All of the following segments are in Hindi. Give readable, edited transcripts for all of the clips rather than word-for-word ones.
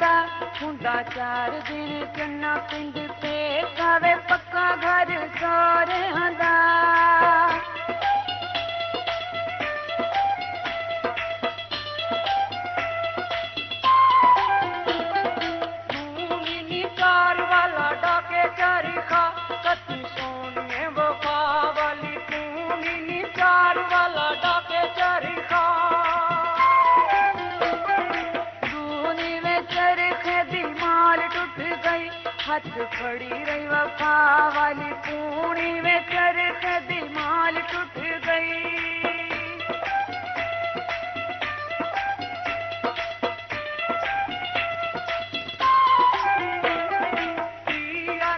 दा हुंदा 4 दिन चन्ना पिंड ते कावे पक्का घर सोहरियां दा हाथ खड़ी रही वफा वाली पूनी में चरखे दी माल टूट गई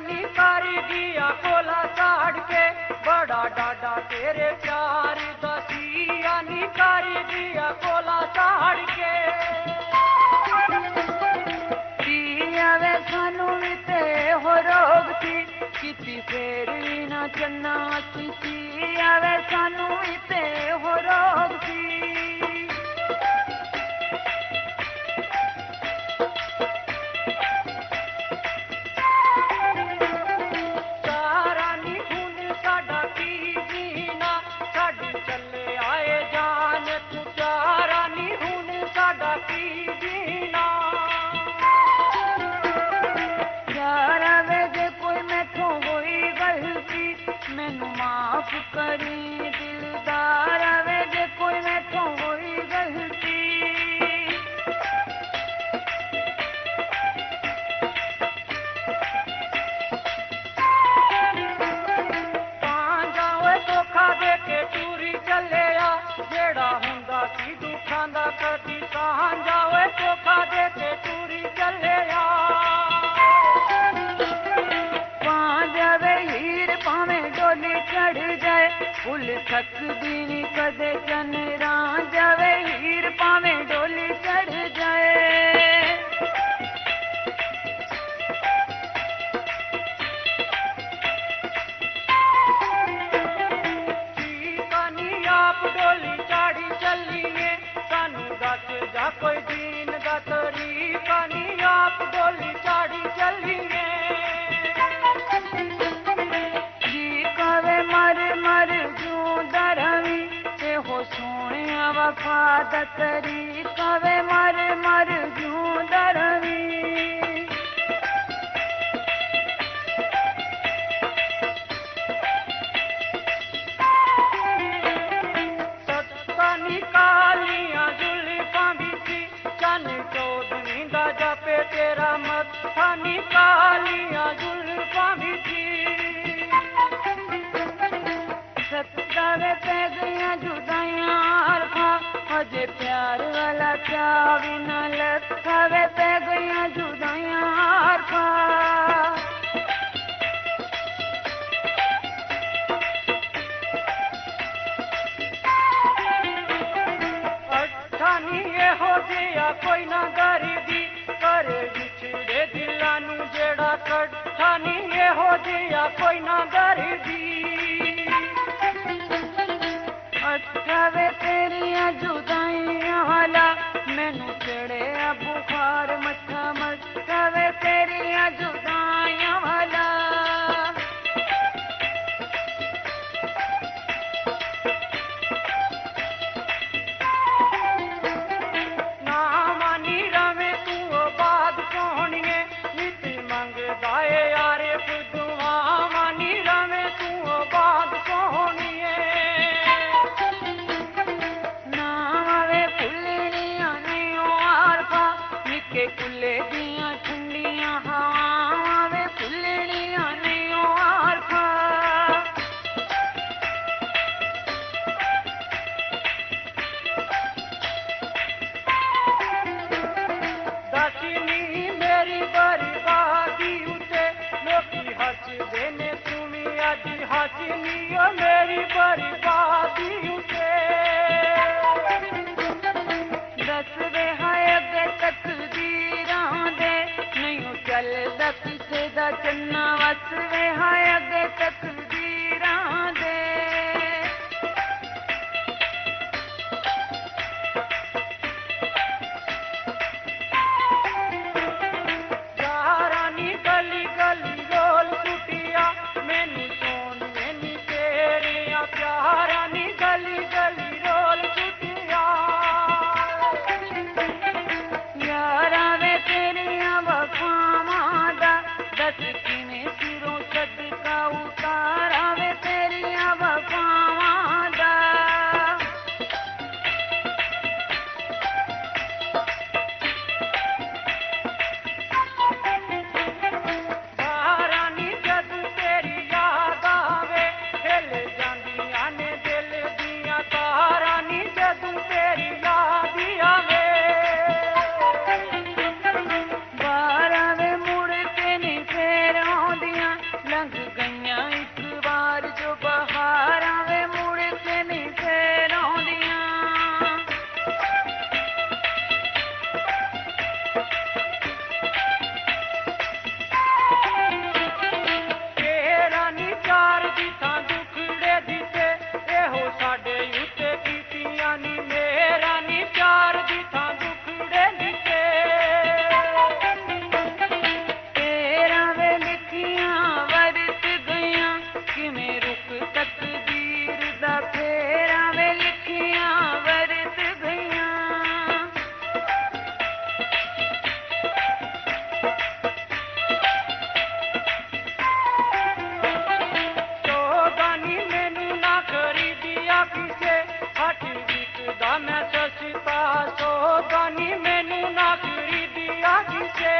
निकारी दिया कोला साड़ के बड़ा डाडा तेरे प्यार दसिया निकारी दिया कोला साड़ के वे सानू हो रोग थी किसी फेरी ना चन्ना किसी आवे सानू इते हो रोग थी सारा नी खून साडा की जीना साडी चले आए जान तू सारा नी खून साडा की जीना मैनू माफ करी दिलदार वे जे कोई मैथों होई गलती जाओ धोखा दे के टूरी चले आ जेड़ा हुंदा सी दुखां दा कदी जाओ धोखा दे के टूरी चले आ चढ़ जाए फुल थक दी कदे चनरा जावे हीर पावे डोली चढ़ जाए आप डोली चाड़ी चलिए सानू दस जा कोई दीन दा तरीका नी आप डोली चाड़ी चलिए मर मर जूं दरवी ते हो सोने वफा दा तरीका वे मर मर जूं दरवी सत्ता निकालियां जुल्फां बिची चन चौधरी दा जापे तेरा मत्था निकालियां जुल्फां बिची सत्तावे पै गईयां जुदाइयां अरफा अजे प्यार वाला चावी न लखावे पै गईयां जुदाइयां अरफा अठानी हो जिया कोई ना गरीबी करे बिछड़े दिलां नू जेड़ा कट्ठा नी हो जिया कोई ना गरीबी अठावे तेरिया जुदाइयां वाला मैनू चढ़े बुखार मठा मठावे तेरिया जुदाइयां वाला ना मानी रवे तू बात सोहणिए नित मंगदा ए यारे दुआ मानी रवे तू बात सोहणिए कुल्ले दियां ठंडियां हवावां वे फुल्लड़ियां नहीं आरफा दसनी मेरी बर्बादी उते लोकी हसदे ने तुमी अज हसनी ओ मेरी बर्बादी उते दसवे हाय अगे तकदीरां दे नहीं चलदा किसे दा चन्ना वसवे हाय अगे तकदीरां दे मैं सस्ता सौदा नी मैनू ना खरीदिया किसे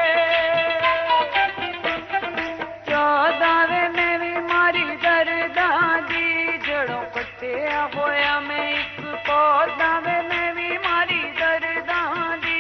14 वे मैं भी मारी दर्दां दी जड़ों कट्टिया होया मैं एक पौधा वे मैं भी मारी दर्दां दी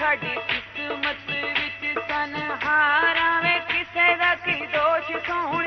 साड़ी किस्मत विच सन हारा वे किसे दा की दोष सोहणी